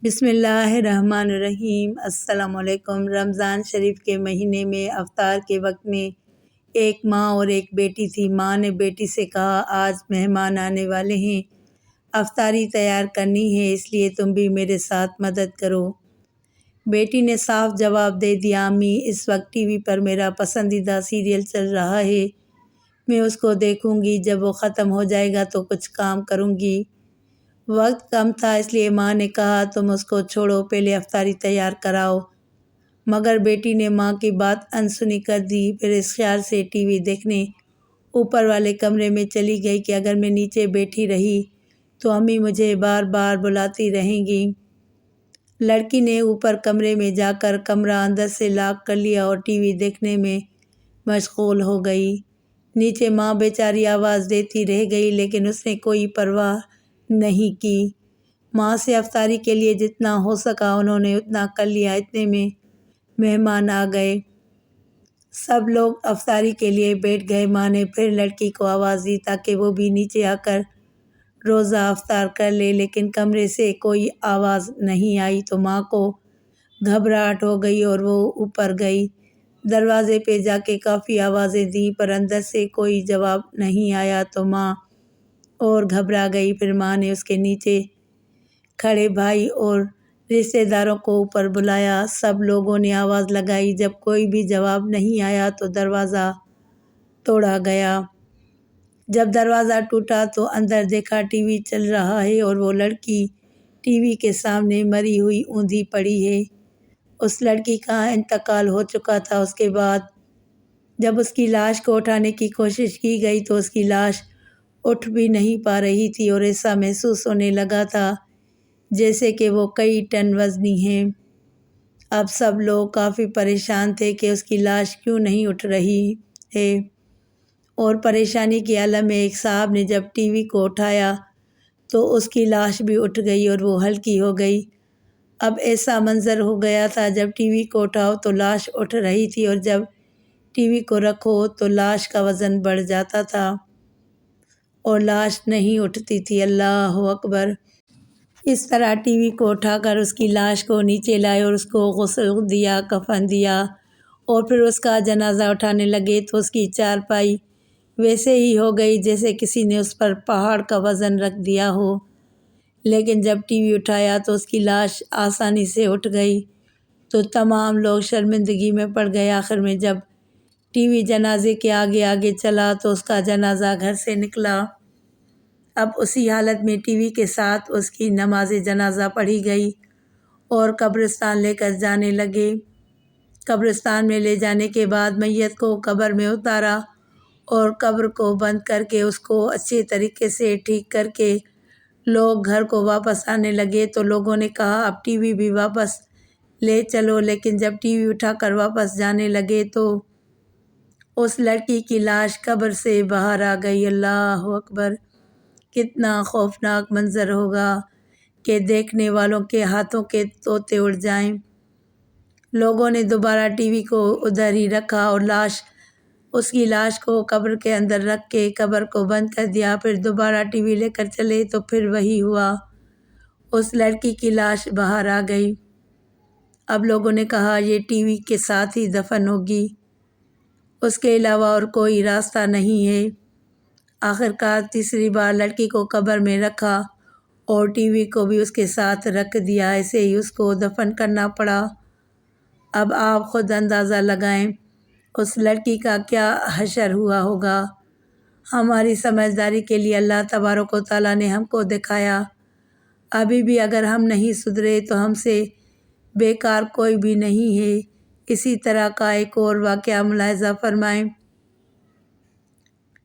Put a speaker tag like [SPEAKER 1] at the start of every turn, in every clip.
[SPEAKER 1] بسم اللہ الرحمن الرحیم۔ السلام علیکم۔ رمضان شریف کے مہینے میں افطار کے وقت میں ایک ماں اور ایک بیٹی تھی۔ ماں نے بیٹی سے کہا، آج مہمان آنے والے ہیں، افطاری تیار کرنی ہے، اس لیے تم بھی میرے ساتھ مدد کرو۔ بیٹی نے صاف جواب دے دیا، امی اس وقت ٹی وی پر میرا پسندیدہ سیریل چل رہا ہے، میں اس کو دیکھوں گی، جب وہ ختم ہو جائے گا تو کچھ کام کروں گی۔ وقت کم تھا، اس لیے ماں نے کہا، تم اس کو چھوڑو، پہلے افطاری تیار کراؤ۔ مگر بیٹی نے ماں کی بات انسنی کر دی، پھر اس خیال سے ٹی وی دیکھنے اوپر والے کمرے میں چلی گئی کہ اگر میں نیچے بیٹھی رہی تو امی مجھے بار بار بلاتی رہیں گی۔ لڑکی نے اوپر کمرے میں جا کر کمرہ اندر سے لاک کر لیا اور ٹی وی دیکھنے میں مشغول ہو گئی۔ نیچے ماں بیچاری آواز دیتی رہ گئی، لیکن اس نے کوئی پرواہ نہیں کی۔ ماں سے افطاری کے لیے جتنا ہو سکا انہوں نے اتنا کر لیا۔ اتنے میں مہمان آ گئے، سب لوگ افطاری کے لیے بیٹھ گئے۔ ماں نے پھر لڑکی کو آواز دی تاکہ وہ بھی نیچے آ کر روزہ افطار کر لے، لیکن کمرے سے کوئی آواز نہیں آئی تو ماں کو گھبراہٹ ہو گئی اور وہ اوپر گئی۔ دروازے پہ جا کے کافی آوازیں دیں پر اندر سے کوئی جواب نہیں آیا تو ماں اور گھبرا گئی۔ پھر ماں نے اس کے نیچے کھڑے بھائی اور رشتہ داروں کو اوپر بلایا۔ سب لوگوں نے آواز لگائی، جب کوئی بھی جواب نہیں آیا تو دروازہ توڑا گیا۔ جب دروازہ ٹوٹا تو اندر دیکھا ٹی وی چل رہا ہے اور وہ لڑکی ٹی وی کے سامنے مری ہوئی اوندھی پڑی ہے۔ اس لڑکی کا انتقال ہو چکا تھا۔ اس کے بعد جب اس کی لاش کو اٹھانے کی کوشش کی گئی تو اس کی لاش اٹھ بھی نہیں پا رہی تھی اور ایسا محسوس ہونے لگا تھا جیسے کہ وہ کئی ٹن وزنی ہے۔ اب سب لوگ کافی پریشان تھے کہ اس کی لاش کیوں نہیں اٹھ رہی ہے، اور پریشانی کے عالم میں ایک صاحب نے جب ٹی وی کو اٹھایا تو اس کی لاش بھی اٹھ گئی اور وہ ہلکی ہو گئی۔ اب ایسا منظر ہو گیا تھا، جب ٹی وی کو اٹھاؤ تو لاش اٹھ رہی تھی اور جب ٹی وی کو رکھو تو لاش کا وزن بڑھ جاتا تھا اور لاش نہیں اٹھتی تھی۔ اللہ اکبر! اس طرح ٹی وی کو اٹھا کر اس کی لاش کو نیچے لائے اور اس کو غسل دیا، کفن دیا اور پھر اس کا جنازہ اٹھانے لگے تو اس کی چارپائی ویسے ہی ہو گئی جیسے کسی نے اس پر پہاڑ کا وزن رکھ دیا ہو۔ لیکن جب ٹی وی اٹھایا تو اس کی لاش آسانی سے اٹھ گئی تو تمام لوگ شرمندگی میں پڑ گئے۔ آخر میں جب ٹی وی جنازے کے آگے آگے چلا تو اس کا جنازہ گھر سے نکلا۔ اب اسی حالت میں ٹی وی کے ساتھ اس کی نماز جنازہ پڑھی گئی اور قبرستان لے کر جانے لگے۔ قبرستان میں لے جانے کے بعد میت کو قبر میں اتارا اور قبر کو بند کر کے اس کو اچھے طریقے سے ٹھیک کر کے لوگ گھر کو واپس آنے لگے تو لوگوں نے کہا، اب ٹی وی بھی واپس لے چلو۔ لیکن جب ٹی وی اٹھا کر واپس جانے لگے تو اس لڑکی کی لاش قبر سے باہر آ گئی۔ اللہ اکبر! کتنا خوفناک منظر ہوگا کہ دیکھنے والوں کے ہاتھوں کے طوطے اڑ جائیں۔ لوگوں نے دوبارہ ٹی وی کو ادھر ہی رکھا اور اس کی لاش کو قبر کے اندر رکھ کے قبر کو بند کر دیا۔ پھر دوبارہ ٹی وی لے کر چلے تو پھر وہی ہوا، اس لڑکی کی لاش باہر آ گئی۔ اب لوگوں نے کہا، یہ ٹی وی کے ساتھ ہی دفن ہوگی، اس کے علاوہ اور کوئی راستہ نہیں ہے۔ آخرکار تیسری بار لڑکی کو قبر میں رکھا اور ٹی وی کو بھی اس کے ساتھ رکھ دیا، ایسے ہی اس کو دفن کرنا پڑا۔ اب آپ خود اندازہ لگائیں اس لڑکی کا کیا حشر ہوا ہوگا۔ ہماری سمجھداری کے لیے اللہ تبارک و تعالیٰ نے ہم کو دکھایا، ابھی بھی اگر ہم نہیں سدھرے تو ہم سے بیکار کوئی بھی نہیں ہے۔ اسی طرح کا ایک اور واقعہ ملاحظہ فرمائیں۔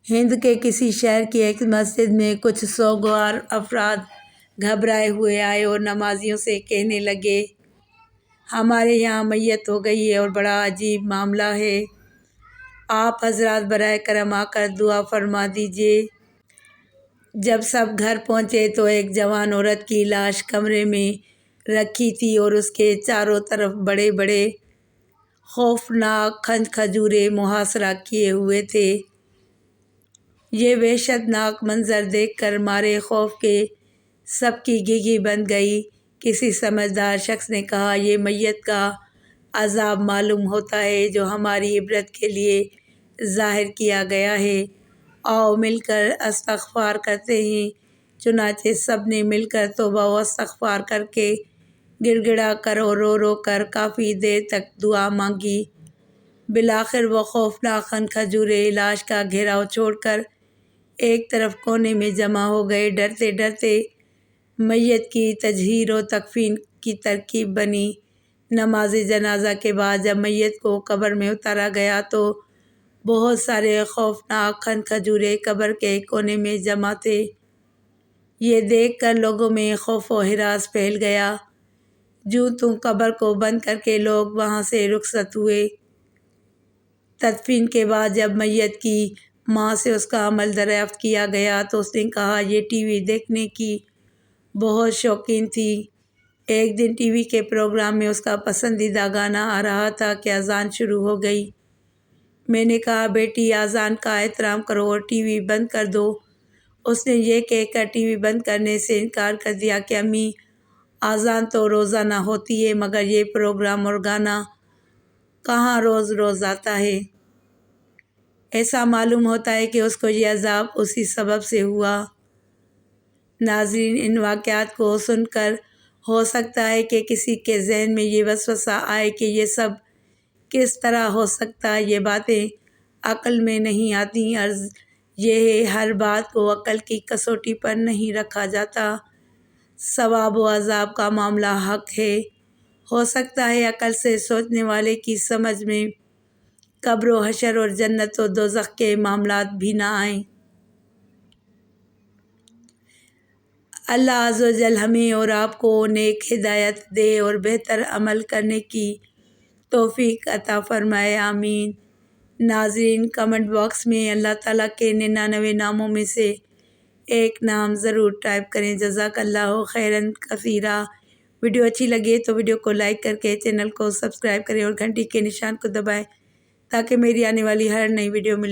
[SPEAKER 1] ہند کے کسی شہر کی ایک مسجد میں کچھ سوگوار افراد گھبرائے ہوئے آئے اور نمازیوں سے کہنے لگے، ہمارے یہاں میت ہو گئی ہے اور بڑا عجیب معاملہ ہے، آپ حضرات براہ کرم آ کر دعا فرما دیجیے۔ جب سب گھر پہنچے تو ایک جوان عورت کی لاش کمرے میں رکھی تھی اور اس کے چاروں طرف بڑے بڑے خوفناک کھجورے محاصرہ کیے ہوئے تھے۔ یہ وحشت ناک منظر دیکھ کر مارے خوف کے سب کی گیگی بن گئی کسی سمجھدار شخص نے کہا، یہ میت کا عذاب معلوم ہوتا ہے جو ہماری عبرت کے لیے ظاہر کیا گیا ہے۔ آؤ مل کر استغفار کرتے ہیں۔ چنانچہ سب نے مل کر توبہ و استغفار کر کے گڑ گڑا کر اور رو رو کر کافی دیر تک دعا مانگی۔ بالآخر وہ خوفناک کھجورے لاش کا گھیراؤ چھوڑ کر ایک طرف کونے میں جمع ہو گئے۔ ڈرتے ڈرتے میت کی تطہیر و تکفین کی ترکیب بنی۔ نماز جنازہ کے بعد جب میت کو قبر میں اتارا گیا تو بہت سارے خوفناک کھجورے قبر کے کونے میں جمع تھے۔ یہ دیکھ کر لوگوں میں خوف و ہراس پھیل گیا۔ جوں توں قبر کو بند کر کے لوگ وہاں سے رخصت ہوئے۔ تدفین کے بعد جب میت کی ماں سے اس کا عمل دریافت کیا گیا تو اس نے کہا، یہ ٹی وی دیکھنے کی بہت شوقین تھی۔ ایک دن ٹی وی کے پروگرام میں اس کا پسندیدہ گانا آ رہا تھا کہ اذان شروع ہو گئی۔ میں نے کہا، بیٹی اذان کا احترام کرو اور ٹی وی بند کر دو۔ اس نے یہ کہہ کر ٹی وی بند کرنے سے انکار کر دیا کہ امی، اذان تو روزانہ ہوتی ہے مگر یہ پروگرام اور گانا کہاں روز روز آتا ہے۔ ایسا معلوم ہوتا ہے کہ اس کو یہ عذاب اسی سبب سے ہوا۔ ناظرین، ان واقعات کو سن کر ہو سکتا ہے کہ کسی کے ذہن میں یہ وسوسہ آئے کہ یہ سب کس طرح ہو سکتا ہے، یہ باتیں عقل میں نہیں آتیں۔ عرض یہ ہے، ہر بات کو عقل کی کسوٹی پر نہیں رکھا جاتا۔ ثواب و عذاب کا معاملہ حق ہے۔ ہو سکتا ہے عقل سے سوچنے والے کی سمجھ میں قبر و حشر اور جنت و دوزخ کے معاملات بھی نہ آئیں۔ اللہ عز و جل ہمیں اور آپ کو نیک ہدایت دے اور بہتر عمل کرنے کی توفیق عطا فرمائے، آمین۔ ناظرین، کمنٹ باکس میں اللہ تعالیٰ کے 99 ناموں میں سے ایک نام ضرور ٹائپ کریں۔ جزاک اللہ خیراً کثیرا۔ ویڈیو اچھی لگے تو ویڈیو کو لائک کر کے چینل کو سبسکرائب کریں اور گھنٹی کے نشان کو دبائیں تاکہ میری آنے والی ہر نئی ویڈیو ملے۔